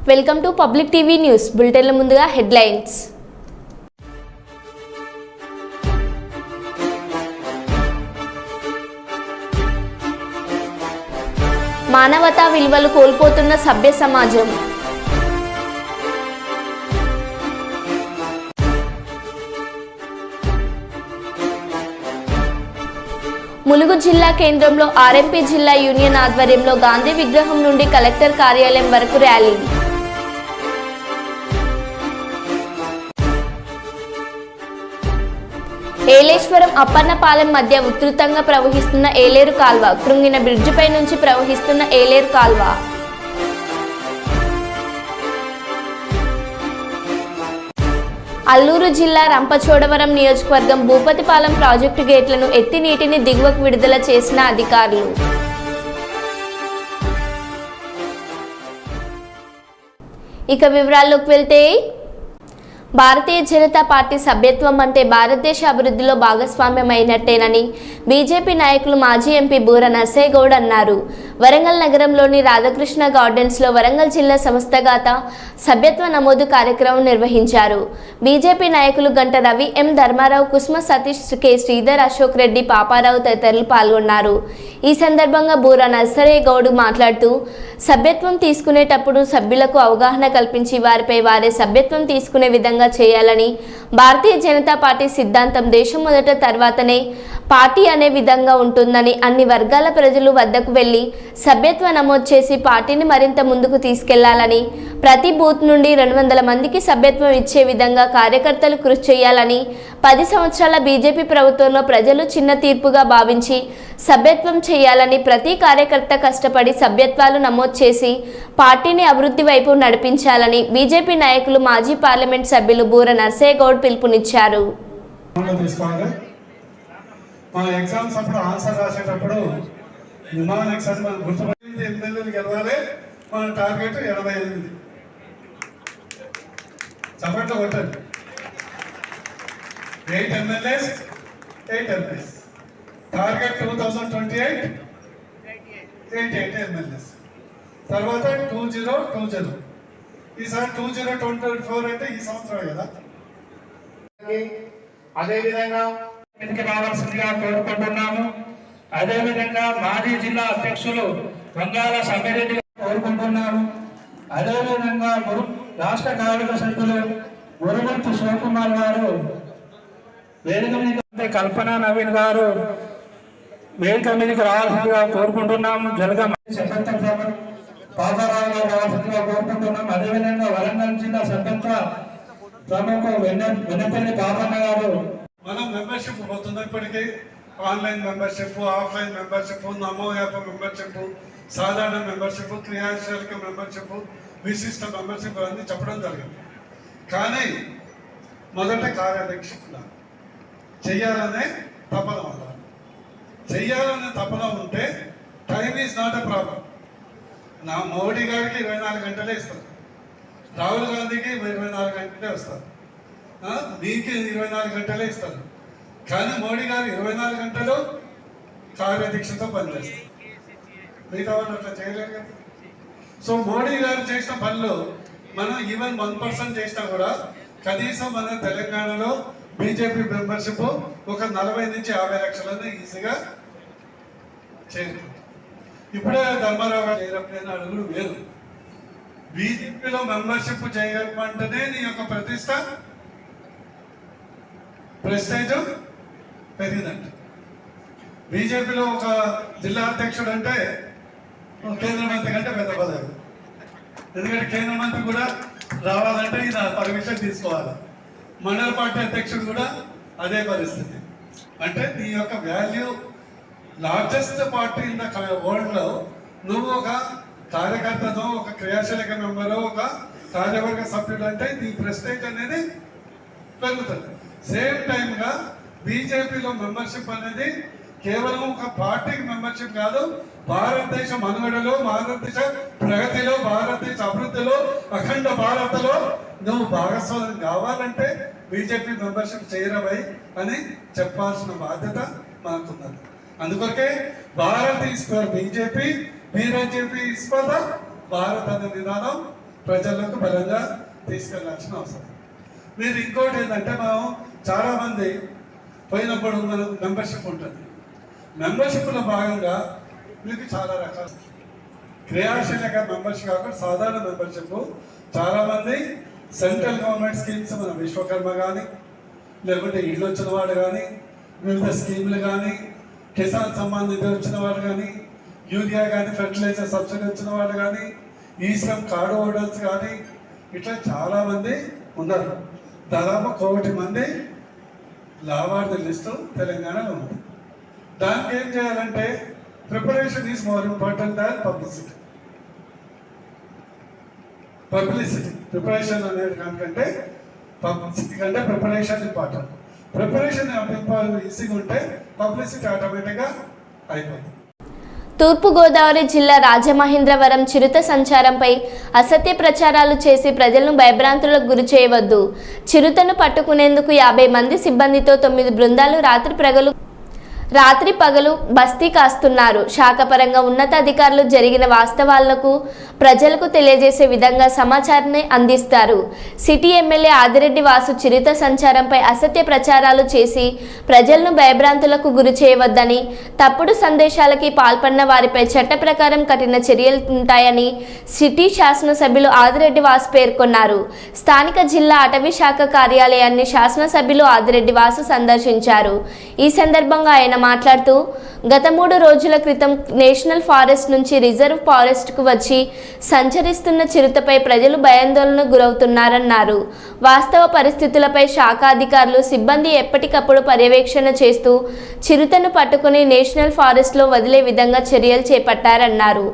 Welcome to public TV news బులెటిన్ల ముందుగా headlines. మానవతా విలువలు కోల్పోతున్న సభ్య సమాజం. ములుగు జిల్లా కేంద్రంలో ఆర్ఎంపీ జిల్లా యూనియన్ ఆధ్వర్యంలో గాంధీ విగ్రహం నుండి కలెక్టర్ కార్యాలయం వరకు ర్యాలీ. ఏలేశ్వరం అప్పన్నపాలెం మధ్య ఉధృతంగా ప్రవహిస్తున్న ఏలేరు కాల్వ, కృంగిన బ్రిడ్జిపై నుంచి ప్రవహిస్తున్న ఏలేరు కాల్వ. అల్లూరు జిల్లా రంపచోడవరం నియోజకవర్గం భూపతిపాలెం ప్రాజెక్టు గేట్లను ఎత్తి నీటిని దిగువకు విడుదల చేసిన అధికారులు. ఇక వివరాల్లోకి వెళ్తే, భారతీయ జనతా పార్టీ సభ్యత్వం అంటే భారతదేశ అభివృద్ధిలో భాగస్వామ్యం అయినట్టేనని బీజేపీ నాయకులు మాజీ ఎంపీ బూర నర్సయ్య గౌడ్ అన్నారు. వరంగల్ నగరంలోని రాధాకృష్ణ గార్డెన్స్లో వరంగల్ జిల్లా సంస్థాగత సభ్యత్వ నమోదు కార్యక్రమం నిర్వహించారు. బీజేపీ నాయకులు గంట రవి, ఎం ధర్మారావు, కుసుమ సతీష్, కె శ్రీధర్, అశోక్ రెడ్డి, పాపారావు తదితరులు పాల్గొన్నారు. ఈ సందర్భంగా బూర నర్సయ్య గౌడ్ మాట్లాడుతూ, సభ్యత్వం తీసుకునేటప్పుడు సభ్యులకు అవగాహన కల్పించి వారిపై వారే సభ్యత్వం తీసుకునే విధంగా చేయాలని, భారతీయ జనతా పార్టీ సిద్ధాంతం దేశం మొదట తర్వాతనే పార్టీ అనే విధంగా ఉంటుందని, అన్ని వర్గాల ప్రజలు వద్దకు వెళ్లి సభ్యత్వ నమోదు చేసి పార్టీని మరింత ముందుకు తీసుకెళ్లాలని, ప్రతి బూత్ నుండి 200 మందికి సభ్యత్వం ఇచ్చే విధంగా కార్యకర్తలు కృషి చేయాలని, 10 సంవత్సరాల బీజేపీ ప్రభుత్వంలో ప్రజలు చిన్న తీర్పుగా భావించి సభ్యత్వం చేయాలని, ప్రతి కార్యకర్త కష్టపడి సభ్యత్వాలు నమోదు చేసి పార్టీని అభివృద్ధి వైపు నడిపించాలని బీజేపీ నాయకులు మాజీ పార్లమెంట్ సభ్యులు బూర నర్సయ్య గౌడ్ పిలుపునిచ్చారు. మన ఎగ్జామ్స్ అప్పుడు ఆన్సర్ రాసేటప్పుడు ఎగ్జామ్స్ మనం గుర్తుపట్టి ఎమ్మెల్యేలు గెలవాలి. మన టార్గెట్ 88. చప్పట్లో కొట్టండి. 8 ఎమ్మెల్యేస్, 8 ఎంపీస్. Target 2028 88 MLAs. తర్వాత 2020. ఈసారి 2024 అంటే ఈ సంవత్సరం కదా. అదేవిధంగా రావాల్సిందిగా కోరుకుంటున్నాము. అదేవిధంగా మాజీ జిల్లా అధ్యక్షులు వంగాల సమ్మిరెడ్డి కోరుకుంటున్నాము. అదేవిధంగా రాష్ట్ర కార్యవర్గ సభ్యులు గురుమూర్తి శివకుమార్ గారు వేదిక మీద, కల్పన నవీన్ గారు వేదిక మీదకి రావాల్సిందిగా కోరుకుంటున్నాము. జలగ పాపారావు గారు రావాల్సిందిగా కోరుకుంటున్నాం. అదేవిధంగా వరంగల్ జిల్లా సభ్యత్వ ప్రముఖ వెన్నపల్లి పాపన్న గారు. మనం మెంబర్షిప్ పోతుంది ఇప్పటికీ. ఆన్లైన్ మెంబర్షిప్, ఆఫ్లైన్ మెంబర్షిప్, నమో యాప్ మెంబర్షిప్, సాధారణ మెంబర్షిప్, క్రియాశీలక మెంబర్షిప్, విశిష్ట మెంబర్షిప్ అన్నీ చెప్పడం జరిగింది. కానీ మొదట కార్యదీక్ష చెయ్యాలనే తపన ఉండాలి. చెయ్యాలనే తపన ఉంటే time is not a problem. నా మోడీ గారికి 24 గంటలే ఇస్తారు, రాహుల్ గాంధీకి 24 గంటలే వస్తారు, మీకు 24 గంటలే ఇస్తారు. కానీ మోడీ గారు 24 గంటలు కార్యదీక్షతో పనిచేస్తారు. మిగతా వాళ్ళు అట్లా చేయలేరు కదా. సో మోడీ గారు చేసిన పనులు మనం ఈవెన్ 1% చేసినా కూడా కనీసం మన తెలంగాణలో బీజేపీ మెంబర్షిప్ ఒక 40 నుంచి 50 లక్షలను ఈజీగా చేరుకుంటాం. ఇప్పుడే ధర్మారావు గారు చేయలేని అడుగులు వేరు. బీజేపీలో మెంబర్షిప్ చేయమంటేనే నీ యొక్క ప్రెస్టేజ్ పెరిగిందంట. బీజేపీలో ఒక జిల్లా అధ్యక్షుడు అంటే కేంద్ర మంత్రి కంటే పెద్ద పదవి. ఎందుకంటే కేంద్ర మంత్రి కూడా రావాలంటే ఈయన పర్మిషన్ తీసుకోవాలి. మండల పార్టీ అధ్యక్షుడు కూడా అదే పరిస్థితి. అంటే నీ యొక్క value, largest party in the వరల్డ్లో నువ్వు ఒక కార్యకర్తను, ఒక క్రియాశీలక మెంబరు, ఒక కార్యవర్గ సభ్యుడు అంటే నీ ప్రెస్టేజ్ అనేది పెరుగుతుంది. సేమ్ టైంగా బీజేపీలో మెంబర్షిప్ అనేది కేవలం ఒక పార్టీకి మెంబర్షిప్ కాదు, భారతదేశ మనుగడలో, భారతదేశ ప్రగతిలో, భారతదేశ అభివృద్ధిలో, అఖండ భారత్లో నువ్వు భాగస్వామ్యం కావాలంటే బీజేపీ మెంబర్షిప్ చేయరవై అని చెప్పాల్సిన బాధ్యత మనకున్నది. అందుకొరకే Bharat is for BJP, BJP is for the Bharat అనే విధానం ప్రజలకు బలంగా తీసుకెళ్లాల్సిన అవసరం. మీరు ఇంకోటి ఏంటంటే మనం చాలామంది పోయినప్పుడు మనకు మెంబర్షిప్ ఉంటుంది. మెంబర్షిప్లో భాగంగా మీకు చాలా రకాల క్రియాశీలక మెంబర్షిప్ కాకుండా సాధారణ మెంబర్షిప్ చాలామంది సెంట్రల్ గవర్నమెంట్ స్కీమ్స్ మన విశ్వకర్మ కానీ లేకుంటే ఇల్లు వచ్చిన వాళ్ళు కానీ వివిధ స్కీములు కానీ కిసాన్ సమ్మాన్ నిధి వచ్చిన వాళ్ళు కానీ యూరియా కానీ ఫెర్టిలైజర్ సబ్సిడీ వచ్చిన వాళ్ళు కానీ ఈ శ్రమ్ కార్డు హోల్డర్స్ కానీ ఇట్లా చాలామంది ఉన్నారు. దాదాపు 1 మంది లాభార్థుల లిస్టు తెలంగాణలో ఉంది. దానికి ఏం చేయాలంటే preparation is more important than publicity. Preparation అనేది కంటే పబ్లిసిటీ కంటే ప్రిపరేషన్ ఇంపార్టెంట్. ప్రిపరేషన్ ఈజీగా ఉంటే పబ్లిసిటీ ఆటోమేటిక్గా అయిపోతుంది. తూర్పుగోదావరి జిల్లా రాజమహేంద్రవరం చిరుత సంచారంపై అసత్య ప్రచారాలు చేసి ప్రజలను భయభ్రాంతులకు గురి చేయవద్దు. చిరుతను పట్టుకునేందుకు 50 మంది సిబ్బందితో 9 బృందాలు రాత్రి పగలు బస్తీ కాస్తున్నారు. శాఖపరంగా ఉన్నతాధికారులు జరిగిన వాస్తవాలకు ప్రజలకు తెలియజేసే విధంగా సమాచారాన్ని అందిస్తారు. సిటీ ఎమ్మెల్యే ఆదిరెడ్డి వాసు చిరుత సంచారంపై అసత్య ప్రచారాలు చేసి ప్రజలను భయభ్రాంతులకు గురి చేయవద్దని, తప్పుడు సందేశాలకి పాల్పడిన వారిపై చట్ట ప్రకారం కఠిన చర్యలు ఉంటాయని సిటీ శాసనసభ్యులు ఆదిరెడ్డి వాసు పేర్కొన్నారు. స్థానిక జిల్లా అటవీ శాఖ కార్యాలయాన్ని శాసనసభ్యులు ఆదిరెడ్డి వాసు సందర్శించారు. ఈ సందర్భంగా ఆయన మాట్లాడుతూ గత 3 రోజుల క్రితం నేషనల్ ఫారెస్ట్ నుంచి రిజర్వ్ ఫారెస్ట్కు వచ్చి సంచరిస్తున్న చిరుతపై ప్రజలు భయాందోళనకు గురవుతున్నారన్నారు. వాస్తవ పరిస్థితులపై శాఖ అధికారులు సిబ్బంది ఎప్పటికప్పుడు పర్యవేక్షణ చేస్తూ చిరుతను పట్టుకుని నేషనల్ ఫారెస్ట్లో వదిలే విధంగా చర్యలు చేపట్టారన్నారు.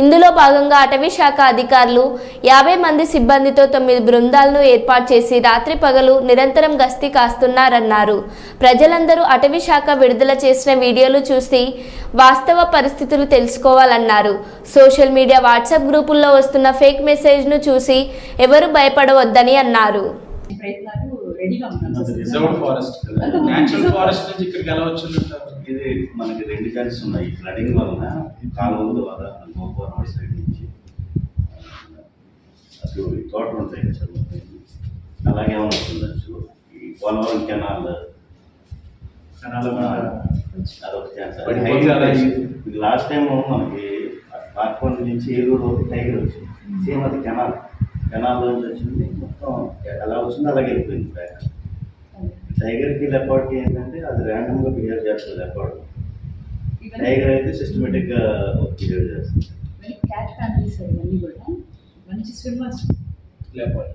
ఇందులో భాగంగా అటవీ శాఖ అధికారులు 50 మంది సిబ్బందితో 9 బృందాలను ఏర్పాటు చేసి రాత్రి పగలు నిరంతరం గస్తీ కాస్తున్నారన్నారు. ప్రజలందరూ అటవీ శాఖ విడుదల చేసిన వీడియోలు చూసి వాస్తవ పరిస్థితులు తెలుసుకోవాలన్నారు. సోషల్ మీడియా వాట్సాప్ గ్రూపుల్లో వస్తున్న ఫేక్ మెసేజ్ను చూసి ఎవరు భయపడవద్దని అన్నారు. రిజర్వ్ ఫారెస్ట్ నేచురల్ ఫారెస్ట్ నుంచి ఇక్కడికి ఎలా వచ్చిందంటారు? ఇది మనకి 2 ఛాన్సెస్ ఉన్నాయి. ఫ్లడింగ్ వలన కాలువలు ద్వారా గోపురం సైడ్ నుంచి అసలు తోటలు ఉంటాయి కదా, అలాగే ఉండొచ్చు. ఈ పోలవరం కెనాల్ అదొక ఛాన్స్. లాస్ట్ టైం మనకి పార్కొండ నుంచి ఏలూరు టైగర్ వచ్చింది. సేమ్ అది కెనాల్ నుంచి వచ్చింది. మొత్తం ఎలా వచ్చిందో అలాగే వెళ్ళిపోయింది. టైగర్కి లెపర్డ్కి ఏంటంటే అది ర్యాండమ్గా బిహేవ్ చేస్తుంది. లెపర్డ్ టైగర్ అయితే సిస్టమేటిక్గా బిహేవ్ చేస్తుంది. క్యాట్ ఫ్యామిలీస్ అన్నీ కూడా మంచి స్విమ్మర్స్. లెపర్డ్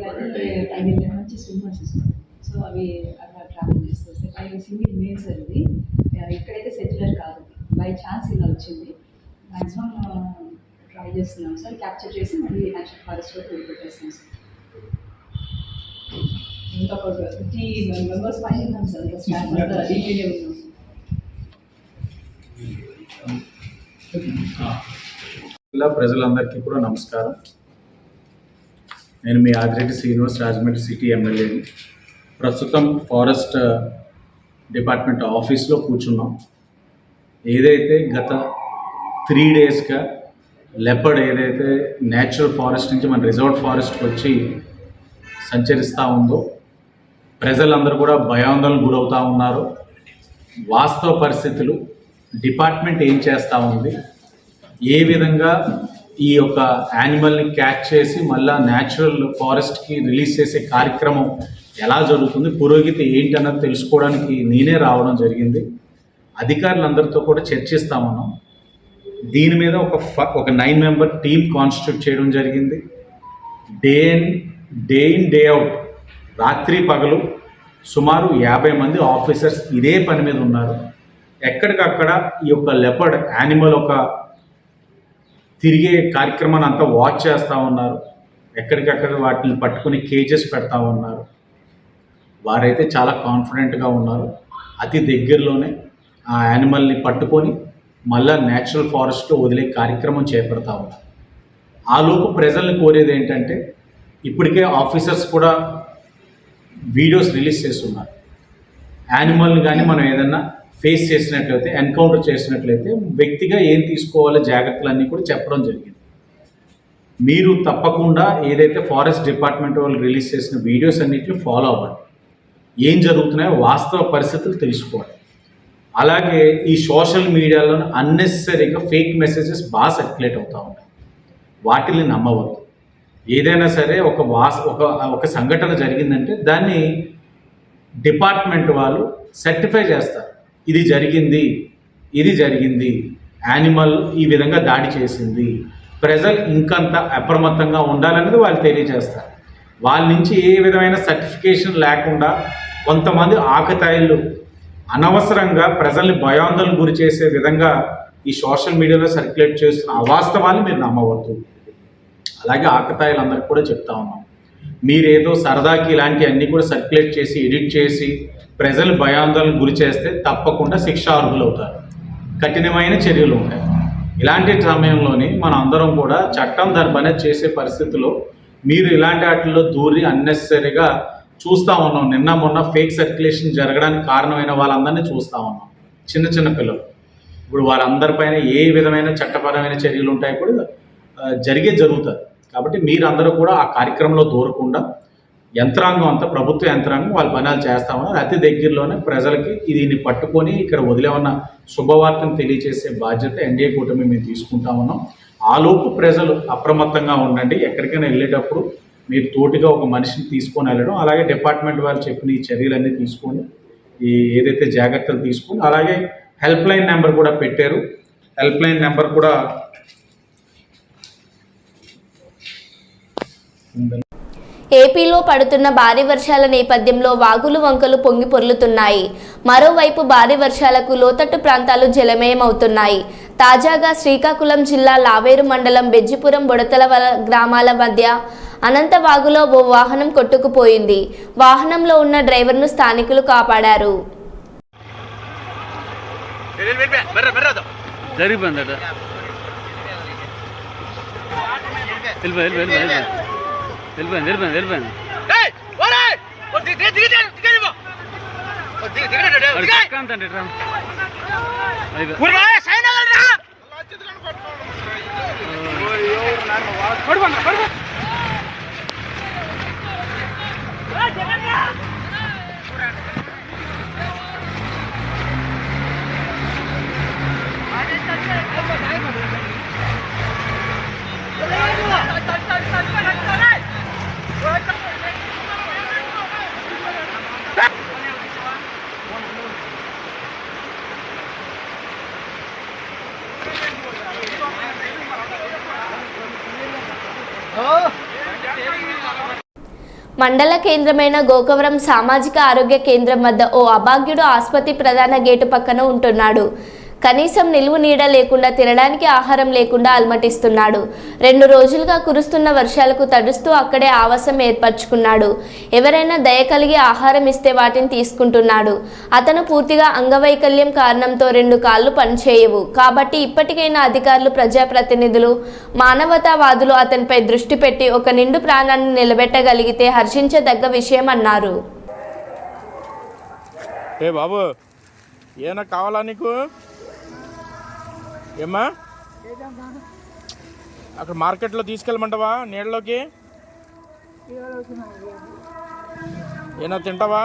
కానీ టైగర్ మంచి స్విమ్మర్స్ ఇస్తారు. సో అవి అట్లా ట్రావెల్ చేస్తూ వస్తాయి. అవి సింగిల్ మేల్స్ అది ఇక్కడైతే సెటిలర్ కాదు. బై ఛాన్స్ ఇలా వచ్చింది. మ్యాక్సిమం ట్రై చేస్తున్నాం సార్. క్యాప్చర్ చేసి మళ్ళీ నేషనల్ ఫారెస్ట్లో వదిలిపెట్టేస్తాం సార్. ఇంకా 50 మెంబర్స్ పైన ఉన్నాం సార్. స్టాఫ్ అంతా డీటెయిల్ ఉన్నాం. ఇలా ప్రజలందరికీ కూడా నమస్కారం. నేను మీ ఆదిరెడ్డి శ్రీనివాస్, రాజమండ్రి సిటీ ఎమ్మెల్యేని. ప్రస్తుతం ఫారెస్ట్ డిపార్ట్మెంట్ ఆఫీస్లో కూర్చున్నాం. ఏదైతే గత 3 డేస్గా లెపర్డ్ ఏదైతే నేచురల్ ఫారెస్ట్ నుంచి మన రిజర్వ్ ఫారెస్ట్కి వచ్చి సంచరిస్తూ ఉందో ప్రజలందరూ కూడా భయాందోళనకు గురవుతూ ఉన్నారు. వాస్తవ పరిస్థితులు డిపార్ట్మెంట్ ఏం చేస్తూ ఉంది, ఏ విధంగా ఈ యొక్క యానిమల్ని క్యాచ్ చేసి మళ్ళీ న్యాచురల్ ఫారెస్ట్కి రిలీజ్ చేసే కార్యక్రమం ఎలా జరుగుతుంది, పురోగతి ఏంటి అన్నది తెలుసుకోవడానికి నేనే రావడం జరిగింది. అధికారులందరితో కూడా చర్చిస్తా ఉన్నాం. దీని మీద ఒక 9 మెంబర్ టీం కాన్స్టిట్యూట్ చేయడం జరిగింది. డే ఇన్ డే అవుట్ రాత్రి పగలు సుమారు 50 మంది ఆఫీసర్స్ ఇదే పని మీద ఉన్నారు. ఎక్కడికక్కడ ఈ యొక్క లెపర్డ్ యానిమల్ ఒక తిరిగే కార్యక్రమాన్ని అంతా వాచ్ చేస్తూ ఉన్నారు. ఎక్కడికక్కడ వాటిని పట్టుకుని కేజెస్ పెడతా ఉన్నారు. వారైతే చాలా కాన్ఫిడెంట్గా ఉన్నారు. అతి దగ్గరలోనే ఆ యానిమల్ని పట్టుకొని మళ్ళా న్యాచురల్ ఫారెస్ట్లో వదిలే కార్యక్రమం చేపడతా ఉన్నారు. ఆలోపు ప్రజల్ని కోరేది ఏంటంటే, ఇప్పటికే ఆఫీసర్స్ కూడా వీడియోస్ రిలీజ్ చేస్తున్నారు. యానిమల్ని కానీ మనం ఏదన్నా ఫేస్ చేసినట్లయితే, ఎన్కౌంటర్ చేసినట్లయితే వ్యక్తిగా ఏం తీసుకోవాలో జాగ్రత్తలన్నీ కూడా చెప్పడం జరిగింది. మీరు తప్పకుండా ఏదైతే ఫారెస్ట్ డిపార్ట్మెంట్ వాళ్ళు రిలీజ్ చేసిన వీడియోస్ అన్నిటిని ఫాలో అవ్వండి. ఏం జరుగుతున్నాయో వాస్తవ పరిస్థితులు తెలుసుకోవాలి. అలాగే ఈ సోషల్ మీడియాలో అన్నెసరీగా ఫేక్ మెసేజెస్ బాగా సర్క్యులేట్ అవుతూ ఉంటాయి. వాటిని నమ్మవద్దు. ఏదైనా సరే ఒక సంఘటన జరిగిందంటే దాన్ని డిపార్ట్మెంట్ వాళ్ళు సర్టిఫై చేస్తారు. ఇది జరిగింది, యానిమల్ ఈ విధంగా దాడి చేసింది, ప్రజలు ఇంకంత అప్రమత్తంగా ఉండాలనేది వాళ్ళు తెలియజేస్తారు. వాళ్ళ నుంచి ఏ విధమైన సర్టిఫికేషన్ లేకుండా కొంతమంది ఆకతాయిలు అనవసరంగా ప్రజల్ని భయాందోళనకు గురి చేసే విధంగా ఈ సోషల్ మీడియాలో సర్క్యులేట్ చేస్తున్న అవాస్తవాన్ని మీరు నమ్మవద్దు. అలాగే ఆకతాయిలందరికీ కూడా చెప్తా ఉన్నాం, మీరేదో సరదాకి ఇలాంటివన్నీ కూడా సర్క్యులేట్ చేసి ఎడిట్ చేసి ప్రజలు భయాందోళనకు గురి చేస్తే తప్పకుండా శిక్షార్హులు అవుతారు. కఠినమైన చర్యలు ఉంటాయి. ఇలాంటి సమయంలోని మనం అందరం కూడా చట్టం దాని పని చేసే పరిస్థితిలో మీరు ఇలాంటి వాటిల్లో దూరి అన్నెసరీగా చూస్తూ ఉన్నాం. నిన్న మొన్న ఫేక్ సర్క్యులేషన్ జరగడానికి కారణమైన వాళ్ళందరినీ చూస్తూ ఉన్నాం. చిన్న పిల్లలు. ఇప్పుడు వాళ్ళందరిపైన ఏ విధమైన చట్టపరమైన చర్యలు ఉంటాయి కూడా జరుగుతుంది. కాబట్టి మీరందరూ కూడా ఆ కార్యక్రమంలో దూరకుండా యంత్రాంగం అంతా, ప్రభుత్వ యంత్రాంగం వాళ్ళ పనులు చేస్తా ఉన్నారు. అతి దగ్గరలోనే ప్రజలకి దీన్ని పట్టుకొని ఇక్కడ వదిలేమన్న శుభవార్తను తెలియజేసే బాధ్యత ఎన్డీఏ కూటమి మేము తీసుకుంటా ఉన్నాం. ఆలోపు ప్రజలు అప్రమత్తంగా ఉండండి. ఎక్కడికైనా వెళ్ళేటప్పుడు మీరు తోటిగా ఒక మనిషిని తీసుకొని వెళ్ళడం, అలాగే డిపార్ట్మెంట్ వారు చెప్పిన ఈ చర్యలన్నీ తీసుకొని ఏదైతే జాగ్రత్తలు తీసుకొని, అలాగే హెల్ప్ లైన్ నెంబర్ కూడా పెట్టారు. హెల్ప్ లైన్ నెంబర్ కూడా ఏపీలో పడుతున్న భారీ వర్షాల నేపథ్యంలో వాగులు వంకలు పొంగి పొర్లుతున్నాయి. మరోవైపు భారీ వర్షాలకు లోతట్టు ప్రాంతాలు జలమయమవుతున్నాయి. తాజాగా శ్రీకాకుళం జిల్లా లావేరు మండలం బెజ్జిపురం బుడతల గ్రామాల మధ్య అనంత వాగులో ఓ వాహనం కొట్టుకుపోయింది. వాహనంలో ఉన్న డ్రైవర్ను స్థానికులు కాపాడారు. మండల కేంద్రమైన గోకవరం సామాజిక ఆరోగ్య కేంద్రం వద్ద ఓ అభాగ్యుడు ఆసుపత్రి ప్రధాన గేటు పక్కన ఉంటున్నాడు. కనీసం నిలువు నీడ లేకుండా తినడానికి ఆహారం లేకుండా అలమటిస్తున్నాడు. 2 రోజులుగా కురుస్తున్న వర్షాలకు తడుస్తూ అక్కడే ఆవాసం ఏర్పరచుకున్నాడు. ఎవరైనా దయ కలిగి ఆహారం ఇస్తే వాటిని తీసుకుంటున్నాడు. అతను పూర్తిగా అంగవైకల్యం కారణంతో 2 కాళ్ళు పనిచేయవు. కాబట్టి ఇప్పటికైనా అధికారులు, ప్రజాప్రతినిధులు, మానవతావాదులు అతనిపై దృష్టి పెట్టి ఒక నిండు ప్రాణాన్ని నిలబెట్టగలిగితే హర్షించదగ్గ విషయం అన్నారు. ఏ బాబు, ఏమైనా కావాలా నీకు? ఏమ్మా, అక్కడ మార్కెట్లో తీసుకెళ్ళమంటావా? నీళ్ళలోకి ఏనా తింటావా?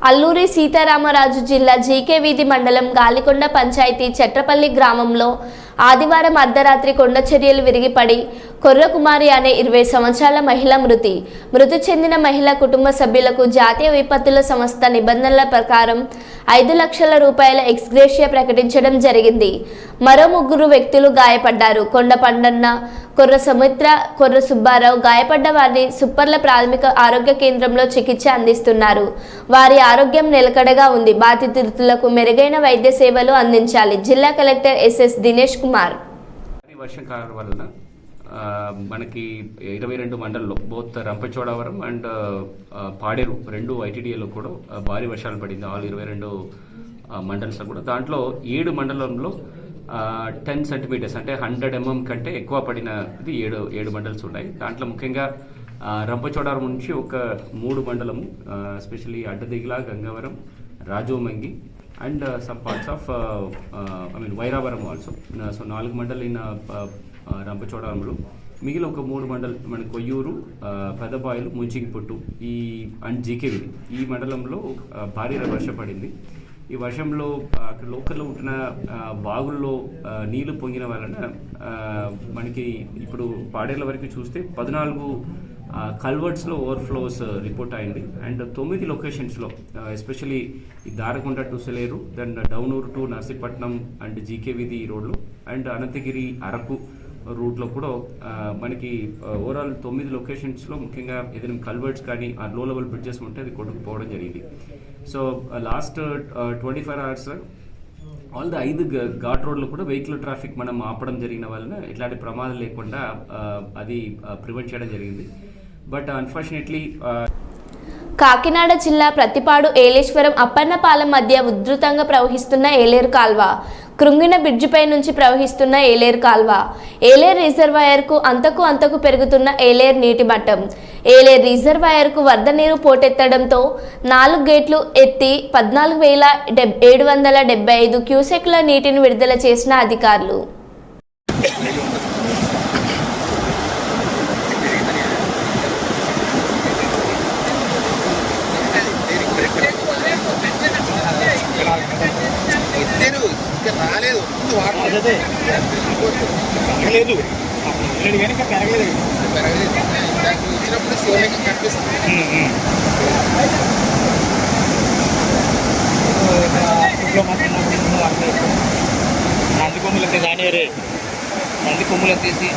అల్లూరి సీతారామరాజు జిల్లా జీకే వీధి మండలం గాలికొండ పంచాయతీ చెట్రపల్లి గ్రామంలో ఆదివారం అర్ధరాత్రి కొండచర్యలు విరిగిపడి కొర్రకుమారి అనే 20 సంవత్సరాల మహిళ మృతి చెందిన మహిళ కుటుంబ సభ్యులకు జాతీయ విపత్తుల సంస్థ నిబంధనల ప్రకారం 5 లక్షల రూపాయల ఎక్స్గ్రేషియా ప్రకటించడం జరిగింది. మరో 3 వ్యక్తులు గాయపడ్డారు. కొండ పండన్న, కొర్ర సముద్ర, కొర్ర సుబ్బారావు గాయపడ్డ వారిని సుప్పర్ల ప్రాథమిక ఆరోగ్య కేంద్రంలో చికిత్స అందిస్తున్నారు. వారి ఆరోగ్యం నిలకడగా ఉంది. బాధితులకు మెరుగైన వైద్య సేవలు అందించాలి. జిల్లా కలెక్టర్ ఎస్ఎస్ దినేష్ కుమార్. వర్షం కారణం వలన మనకి 22 మండల్లో బోత్ రంపచోడవరం అండ్ పాడేరు 2 ఐటీడీఏలో కూడా భారీ వర్షాలు పడింది. ఆల్ 22 మండల్స్లో కూడా. దాంట్లో 7 మండలంలో 10 సెంటీమీటర్స్ అంటే 100 mm కంటే ఎక్కువ పడినది 7 మండల్స్ ఉన్నాయి. దాంట్లో ముఖ్యంగా రంపచోడవరం నుంచి ఒక 3 మండలము, especially Addateegala, Gangavaram, Rajavommangi and some parts of Vairavaram also. So 4 mandal in రంపచోడవరంలో, మిగిలిన ఒక 3 మండల్ మన కొయ్యూరు, పెదబాయిలు, ముంచిగిపుట్టు అండ్ జీకేవి ఈ మండలంలో భారీ వర్షం పడింది. ఈ వర్షంలో అక్కడ లోకల్లో ఉంటున్న వాగుల్లో నీళ్లు పొంగిన వలన మనకి ఇప్పుడు పాడేళ్ల వరకు చూస్తే 14 కల్వర్ట్స్లో ఓవర్ఫ్లోస్ రిపోర్ట్ అయింది. అండ్ 9 లొకేషన్స్లో, ఎస్పెషలీ ఈ Darakonda to Sileru, then Downuru to Narsipatnam and జీకేవిది రోడ్లో, అండ్ అనంతగిరి అరకు రూట్లో కూడా మనకి ఓవరాల్ 9 లొకేషన్స్లో ముఖ్యంగా ఏదైనా కల్వర్ట్స్ కానీ ఆ లో లెవెల్ బ్రిడ్జెస్ ఉంటే అది కొట్టుకుపోవడం జరిగింది. So last 24 hours all the 5 ghat రోడ్లు కూడా వెహికల్ ట్రాఫిక్ మనం ఆపడం జరిగిన వలన ఇట్లాంటి ప్రమాదం లేకుండా అది ప్రివెంట్ చేయడం జరిగింది. బట్ అన్ఫార్చునేట్లీ కాకినాడ జిల్లా ప్రతిపాడు, ఏలేశ్వరం, అప్పన్నపాలెం మధ్య ఉధృతంగా ప్రవహిస్తున్న ఏలేరు కాల్వ, కృంగిన బ్రిడ్జిపై నుంచి ప్రవహిస్తున్న ఏలేరు కాల్వ, ఏలేరు రిజర్వాయర్కు అంతకు పెరుగుతున్న ఏలేరు నీటి మట్టం, ఏలేరు రిజర్వాయర్కు వరద నీరు పోటెత్తడంతో 4 గేట్లు ఎత్తి 14,775 క్యూసెక్ల నీటిని విడుదల చేసిన అధికారులు. రాలేదు పెరగలేదు కనుక పెరగలేదు వచ్చినప్పుడు శివలింగం కనిపిస్తుంది. నంది కొమ్ములు ఎత్తే దానిరే నంది కొమ్ములు ఎత్తేసి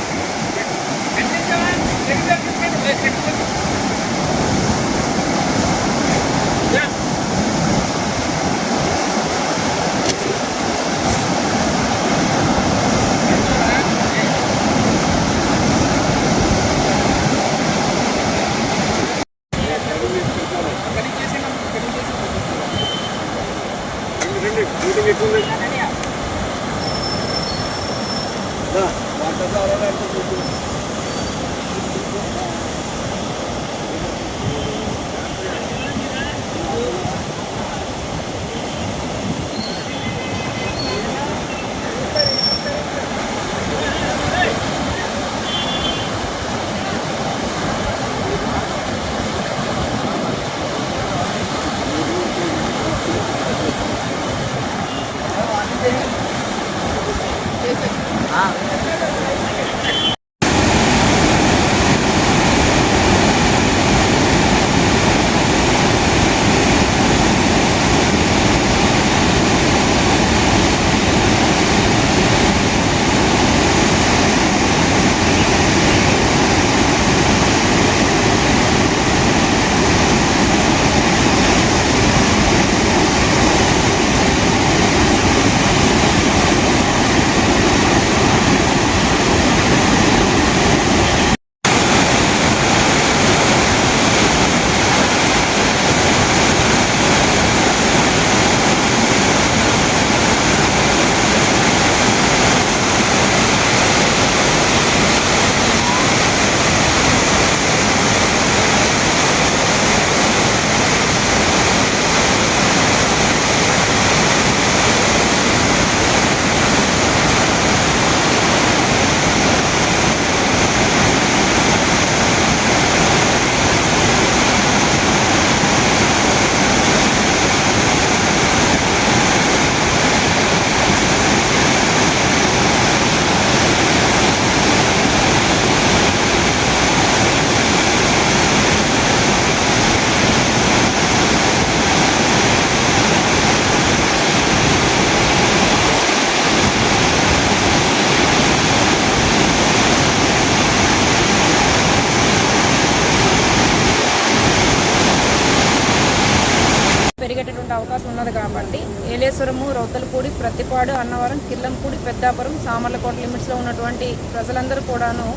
వచ్చేటువంటి అవకాశం ఉన్నది కాబట్టి ఏలేశ్వరము, రౌతలపూడి, ప్రత్తిపాడు, అన్నవరం, కిల్లంపూడి, పెద్దాపురం, సామర్లకోట లిమిట్స్లో ఉన్నటువంటి ప్రజలందరూ కూడాను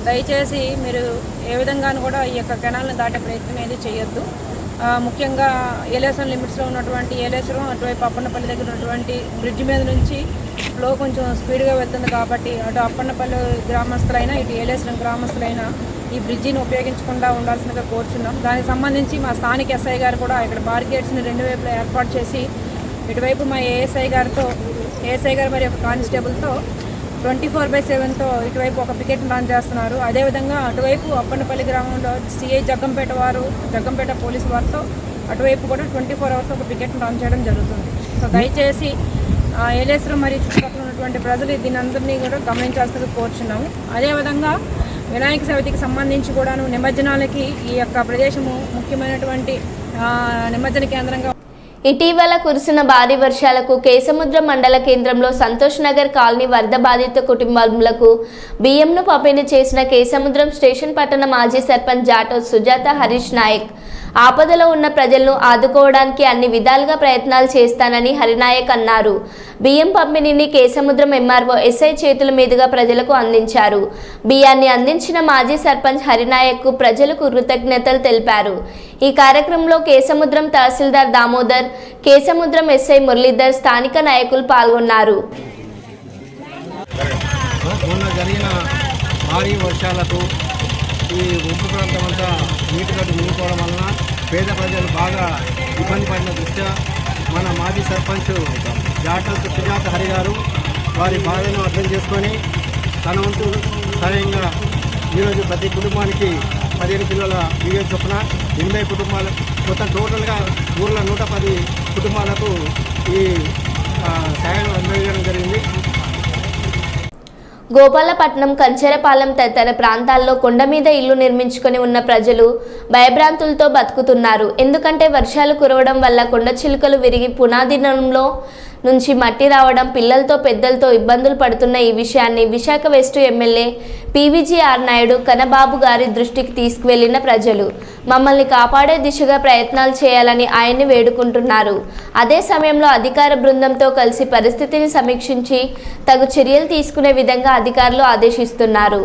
దయచేసి మీరు ఏ విధంగానూ కూడా ఈ యొక్క కెనాల్ని దాటే ప్రయత్నం ఏది చేయొద్దు. ముఖ్యంగా ఏలేశ్వరం లిమిట్స్లో ఉన్నటువంటి ఏలేశ్వరం అటువైపు అప్పన్నపల్లి దగ్గర ఉన్నటువంటి బ్రిడ్జ్ మీద నుంచి ఫ్లో కొంచెం స్పీడ్గా వెళ్తుంది కాబట్టి అటు అప్పన్నపల్లి గ్రామస్తులైనా ఇటు ఏలేశ్వరం గ్రామస్తులైనా ఈ బ్రిడ్జిని ఉపయోగించకుండా ఉండాల్సిందిగా కోరుచున్నాం. దానికి సంబంధించి మా స్థానిక ఎస్ఐ గారు కూడా ఇక్కడ బార్గేట్స్ని రెండు వైపులా ఏర్పాటు చేసి ఇటువైపు మా ఏఎస్ఐ గారు మరి ఒక కానిస్టేబుల్తో 24/7తో ఇటువైపు ఒక పికెట్ రన్ చేస్తున్నారు. అదేవిధంగా అటువైపు అప్పన్నపల్లి గ్రామంలో సిఐ జగ్గంపేట పోలీసు వారితో అటువైపు కూడా 24 hours ఒక పికెట్ రన్ చేయడం జరుగుతుంది. సో దయచేసి ఏలేశ్వరం మరియు చుట్టుపక్కల ఉన్నటువంటి ప్రజలు దీని అందరినీ కూడా గమనించాల్సిందిగా కోరుచున్నాము. అదేవిధంగా వినాయక చవితికి సంబంధించి కూడాను నిమజ్జనాలకి ఈ యొక్క ప్రదేశము ముఖ్యమైనటువంటి నిమజ్జన కేంద్రంగా. ఇటీవల కురిసిన భారీ వర్షాలకు కేసముద్రం మండల కేంద్రంలో సంతోష్ నగర్ కాలనీ వరద బాధిత కుటుంబాలకు బియ్యంను పంపిణీ చేసిన కేసముద్రం స్టేషన్ పట్టణ మాజీ సర్పంచ్ జాటో సుజాత హరీష్ నాయక్ ఆపదలో ఉన్న ప్రజలను ఆదుకోవడానికి అన్ని విధాలుగా ప్రయత్నాలు చేస్తానని హరినాయక్ అన్నారు. బియ్యం పంపిణీని కేసముద్రం ఎంఆర్ఓ ఎస్ఐ చేతుల మీదుగా ప్రజలకు అందించారు. బియ్యాన్ని అందించిన మాజీ సర్పంచ్ హరినాయక్కు ప్రజలకు కృతజ్ఞతలు తెలిపారు. ఈ కార్యక్రమంలో కేసముద్రం తహసీల్దార్ దామోదర్, కేసముద్రం ఎస్ఐ మురళీధర్, స్థానిక నాయకులు పాల్గొన్నారు. జరిగిన భారీ వర్షాలకు ఈ ఉప్పు ప్రాంతం అంతా నీటిగడ్డు మునిగిపోవడం వలన పేద ప్రజలు బాగా ఇబ్బంది పడిన దృష్ట్యా మన మాజీ సర్పంచ్ జాటల్కు సుజాత హరి గారు వారి బాధను అర్థం చేసుకొని తన వంతు సహాయంగా ఈరోజు ప్రతి కుటుంబానికి 15 కిలోల బియ్యం చొప్పున 80 కుటుంబాలు మొత్తం టోటల్గా ఊళ్ళో 110 కుటుంబాలకు ఈ సహాయం అందజేయడం జరిగింది. గోపాలపట్నం, కంచెరపాలెం తదితర ప్రాంతాల్లో కొండ మీద ఇల్లు నిర్మించుకొని ఉన్న ప్రజలు భయభ్రాంతులతో బతుకుతున్నారు. ఎందుకంటే వర్షాలు కురవడం వల్ల కొండ చిలుకలు విరిగి పునాదినంలో నుంచి మట్టి రావడం, పిల్లలతో పెద్దలతో ఇబ్బందులు పడుతున్న ఈ విషయాన్ని విశాఖ వెస్ట్ ఎమ్మెల్యే పీవీజీఆర్ నాయుడు కనబాబు గారి దృష్టికి తీసుకువెళ్లిన ప్రజలు మమ్మల్ని కాపాడే దిశగా ప్రయత్నాలు చేయాలని ఆయన్ని వేడుకుంటున్నారు. అదే సమయంలో అధికార బృందంతో కలిసి పరిస్థితిని సమీక్షించి తగు చర్యలు తీసుకునే విధంగా అధికారులు ఆదేశిస్తున్నారు.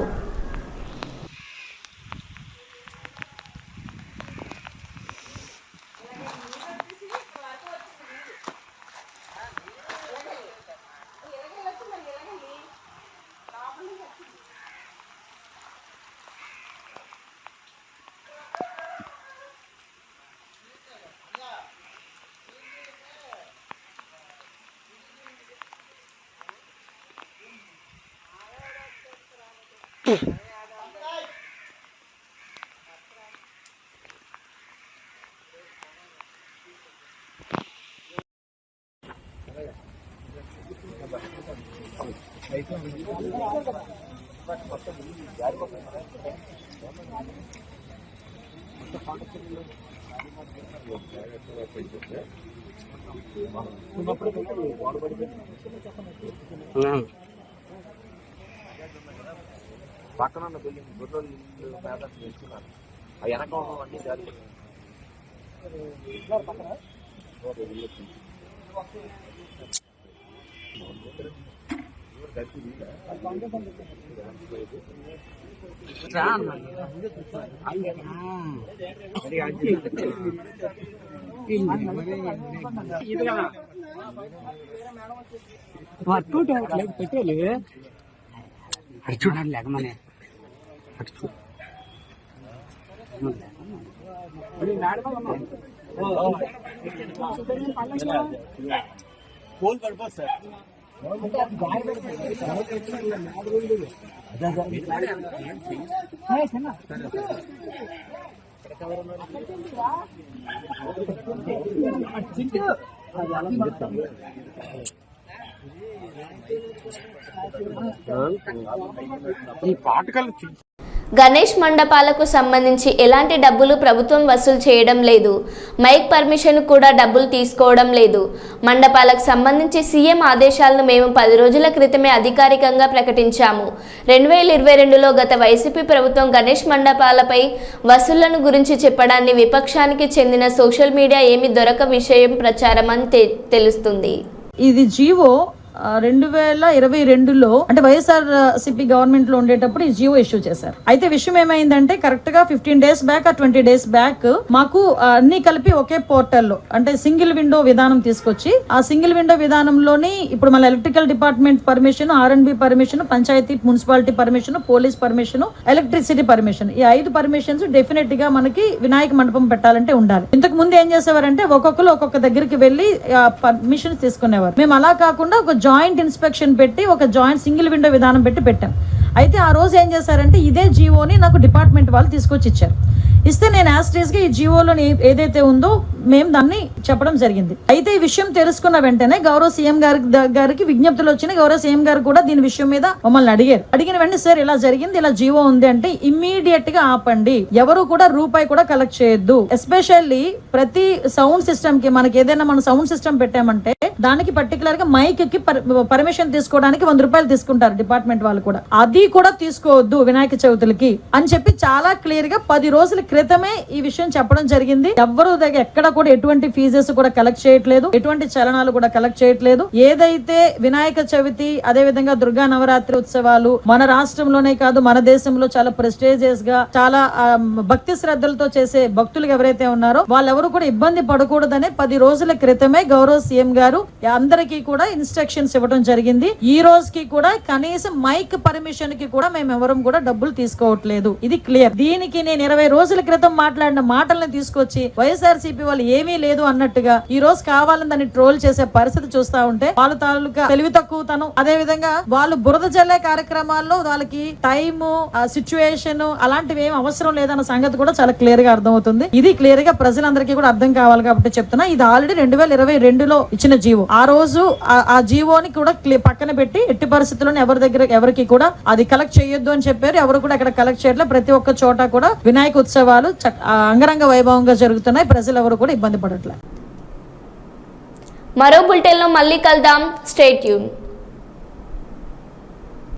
పక్కన ఉన్న బిల్డింగ్ గొర్రెలు పేదలు తెలుసుకున్నారు ఆ వెనక అన్ని జారీ పెట్టేది అది చూడండి లేకమనే పోల్ పడిపోతుంది సార్ ఈ పాటకలు గణేష్ మండపాలకు సంబంధించి ఎలాంటి డబ్బులు ప్రభుత్వం వసూలు చేయడం లేదు. మైక్ పర్మిషన్ కూడా డబ్బులు తీసుకోవడం లేదు. మండపాలకు సంబంధించి సీఎం ఆదేశాలను మేము 10 రోజుల క్రితమే అధికారికంగా ప్రకటించాము. 2022లో గత వైసీపీ ప్రభుత్వం గణేష్ మండపాలపై వసూళ్లను గురించి చెప్పడాన్ని విపక్షానికి చెందిన సోషల్ మీడియా ఏమి దొరక విషయం ప్రచారం అని తెలుస్తుంది. ఇది జీవో 2022లో అంటే వైఎస్ఆర్ సిపి గవర్నమెంట్ లో ఉండేటప్పుడు ఈ జియో ఇష్యూ చేశారు. అయితే విషయం ఏమైందంటే కరెక్ట్ గా 15 days బ్యాక్ 20 days బ్యాక్ మాకు అన్ని కలిపి ఒకే పోర్టల్లో అంటే సింగిల్ విండో విధానం తీసుకొచ్చి ఆ సింగిల్ విండో విధానంలోని ఇప్పుడు మన electrical department permission, R&B permission, panchayat municipality permission, police permission, electricity permission, ఈ 5 పర్మిషన్స్ డెఫినెట్ గా మనకి వినాయక మండపం పెట్టాలంటే ఉండాలి. ఇంతకు ముందు ఏం చేసేవారంటే ఒక్కొక్కరు ఒక్కొక్క దగ్గరికి వెళ్లి పర్మిషన్ తీసుకునేవారు. మేము అలా కాకుండా ఒక జాయింట్ ఇన్స్పెక్షన్ పెట్టి ఒక జాయింట్ సింగిల్ విండో విధానం పెట్టాం. అయితే ఆ రోజు ఏం చేశారంటే ఇదే జీవోని నాకు డిపార్ట్మెంట్ వాళ్ళు తీసుకొచ్చి ఇచ్చారు. ఇస్తే నేను యాస్ట్రేస్గా ఈ జీవోలో ఏదైతే ఉందో మేము దాన్ని చెప్పడం జరిగింది. అయితే ఈ విషయం తెలుసుకున్న వెంటనే గౌరవ సీఎం గారికి విజ్ఞప్తులు వచ్చినాయి. గౌరవ సీఎం గారు కూడా దీని విషయం మీద మమ్మల్ని అడిగిన వెంటనే సార్ ఇలా జరిగింది, ఇలా జీవో ఉంది అంటే ఇమ్మీడియట్ గా ఆపండి, ఎవరు కూడా రూపాయి కూడా కలెక్ట్ చేయొద్దు. ఎస్పెషల్లీ ప్రతి సౌండ్ సిస్టమ్ కి మనకి ఏదైనా మనం సౌండ్ సిస్టమ్ పెట్టామంటే దానికి పర్టికులర్ గా మైక్ కి పర్మిషన్ తీసుకోవడానికి 100 రూపాయలు తీసుకుంటారు డిపార్ట్మెంట్ వాళ్ళు కూడా. అది కూడా తీసుకోవద్దు వినాయక చవితులకి అని చెప్పి చాలా క్లియర్ గా 10 రోజుల క్రితమే ఈ విషయం చెప్పడం జరిగింది. ఎవరు దగ్గర ఎక్కడ కూడా ఎటువంటి ఫీజెస్ కూడా కలెక్ట్ చేయట్లేదు, ఎటువంటి చలనాలు కూడా కలెక్ట్ చేయట్లేదు. ఏదైతే వినాయక చవితి అదే విధంగా దుర్గా నవరాత్రి ఉత్సవాలు మన రాష్ట్రంలోనే కాదు మన దేశంలో చాలా ప్రెస్టేజియస్ గా చాలా భక్తి శ్రద్ధలతో చేసే భక్తులు ఎవరైతే ఉన్నారో వాళ్ళెవరు కూడా ఇబ్బంది పడకూడదనే 10 రోజుల క్రితమే గౌరవ సీఎం గారు అందరికీ కూడా ఇన్స్ట్రక్షన్స్ ఇవ్వడం జరిగింది. ఈ రోజుకి కూడా కనీసం మైక్ పర్మిషన్ కి కూడా మేము ఎవరం కూడా డబ్బులు తీసుకోవట్లేదు. ఇది క్లియర్. దీనికి నేను 20 రోజుల క్రితం మాట్లాడిన మాటల్ని తీసుకొచ్చి వైఎస్ఆర్సీపీ వాళ్ళు ఏమీ లేదు అన్నట్టుగా ఈ రోజు కావాలని దాన్ని ట్రోల్ చేసే పరిస్థితి చూస్తా ఉంటే వాళ్ళ తాలూకా తెలివి తక్కువతనం, అదే విధంగా వాళ్ళు బురద జల్లే కార్యక్రమాల్లో వాళ్ళకి టైము సిచ్యువేషన్ అలాంటివి ఏం అవసరం లేదన్న సంగతి కూడా చాలా క్లియర్ గా అర్థమవుతుంది. ఇది క్లియర్ గా ప్రజలందరికీ కూడా అర్థం కావాలి కాబట్టి చెప్తున్నా. ఇది ఆల్రెడీ 2022లో ఇచ్చిన జీవో. ఆ రోజు ఆ జీవోని కూడా పక్కన పెట్టి ఎట్టి పరిస్థితుల్లో ఎవరికి కూడా అది కలెక్ట్ చేయొద్దు అని చెప్పారు. ఎవరు కూడా అక్కడ కలెక్ట్ చేయట్లేదు. ప్రతి ఒక్క చోట కూడా వినాయక ఉత్సవాలు అంగరంగ వైభవంగా జరుగుతున్నాయి. ప్రజలు ఎవరు కూడా ఇబ్బంది పడట్లేదు. మరో బులెటిన్లో మళ్ళీ కలుద్దాం. Stay tune.